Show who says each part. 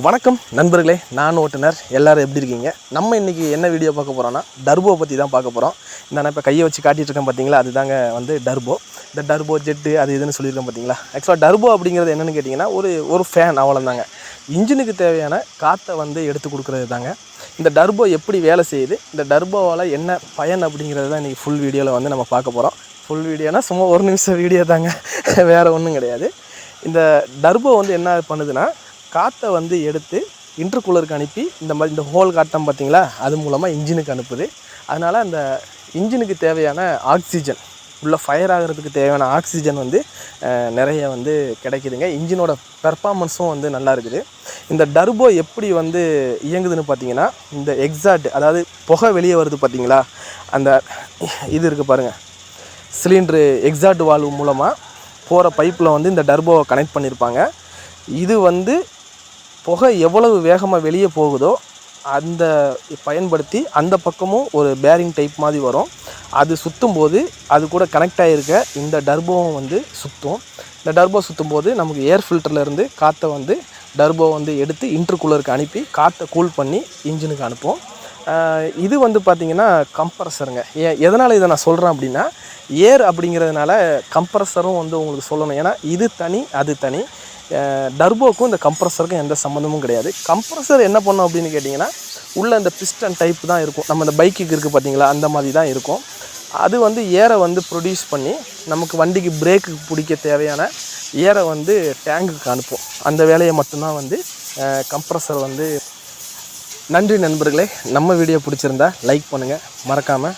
Speaker 1: வணக்கம் நண்பர்களே, நான் ஓட்டுநர். எல்லாரும் எப்படி இருக்கீங்க? நம்ம இன்றைக்கி என்ன வீடியோ பார்க்க போகிறோன்னா டர்போ பற்றி தான் பார்க்க போகிறோம். நான் இப்போ கையை வச்சு காட்டிகிட்டு இருக்கேன் பார்த்தீங்களா, அதுதாங்க வந்து டர்போ. இந்த டர்போ ஜெட்டு அது இதுன்னு சொல்லியிருக்கேன் பார்த்தீங்களா. ஆக்சுவலாக டர்போ அப்படிங்கிறது என்னென்னு கேட்டிங்கன்னா ஒரு ஃபேன் அவ்வளோதாங்க. இன்ஜினுக்கு தேவையான காற்றை வந்து எடுத்து கொடுக்குறது தாங்க. இந்த டர்போ எப்படி வேலை செய்யுது, இந்த டர்போவால் என்ன பயன் அப்படிங்கிறது தான் இன்றைக்கி ஃபுல் வீடியோவில் வந்து நம்ம பார்க்க போகிறோம். ஃபுல் வீடியோனா சும்மா ஒரு நிமிஷம் வீடியோ தாங்க, வேறு ஒன்றும் கிடையாது. இந்த டர்போ வந்து என்ன பண்ணுதுன்னா, காற்றை வந்து எடுத்து இன்டர்கூலருக்கு அனுப்பி இந்த ஹோல் காட்டம் பார்த்திங்களா, அது மூலமாக இன்ஜினுக்கு அனுப்புது. அதனால் அந்த இன்ஜினுக்கு தேவையான ஆக்சிஜன் உள்ள ஃபயர் ஆகிறதுக்கு தேவையான ஆக்சிஜன் வந்து நிறைய வந்து கிடைக்குதுங்க. இன்ஜினோட பெர்ஃபார்மன்ஸும் வந்து நல்லா இருக்குது. இந்த டர்போ எப்படி வந்து இயங்குதுன்னு பார்த்திங்கன்னா, இந்த எக்ஸாட் அதாவது புகை வெளியே வருது பார்த்திங்களா, அந்த இது இருக்குது பாருங்கள், சிலிண்ட்ரு எக்ஸாட் வால்வு மூலமாக போகிற பைப்பில் வந்து இந்த டர்போவை கனெக்ட் பண்ணியிருப்பாங்க. இது வந்து புகை எவ்வளவு வேகமாக வெளியே போகுதோ அந்த பயன்படுத்தி அந்த பக்கமும் ஒரு பேரிங் டைப் மாதிரி வரும். அது சுற்றும் போது அது கூட கனெக்ட் ஆகிருக்க இந்த டர்போவும் வந்து சுற்றும். இந்த டர்போ சுற்றும் போது நமக்கு ஏர் ஃபில்டர்லேருந்து காற்றை வந்து டர்போ வந்து எடுத்து இன்டர்கூலருக்கு அனுப்பி காற்றை கூல் பண்ணி இன்ஜினுக்கு அனுப்பும். இது வந்து பார்த்திங்கன்னா கம்ப்ரஸருங்க. எதனால் இதை நான் சொல்கிறேன் அப்படின்னா, ஏர் அப்படிங்கிறதுனால கம்ப்ரஸரும் வந்து உங்களுக்கு சொல்லணும். ஏன்னா இது தனி அது தனி. டர்போக்கும் இந்த கம்ப்ரஸருக்கும் எந்த சம்மந்தமும் கிடையாது. கம்ப்ரஸர் என்ன பண்ணும் அப்படின்னு கேட்டிங்கன்னா, உள்ளே இந்த பிஸ்டன் டைப் தான் இருக்கும். நம்ம இந்த பைக்குக்கு இருக்குது பார்த்திங்களா, அந்த மாதிரி தான் இருக்கும். அது வந்து ஏரை வந்து ப்ரொடியூஸ் பண்ணி நமக்கு வண்டிக்கு பிரேக்கு பிடிக்க தேவையான ஏரை வந்து டேங்குக்கு அனுப்பும். அந்த வேலையை மட்டும்தான் வந்து கம்ப்ரஸர் வந்து. நன்றி நண்பர்களே. நம்ம வீடியோ பிடிச்சிருந்தா லைக் பண்ணுங்கள், மறக்காமல்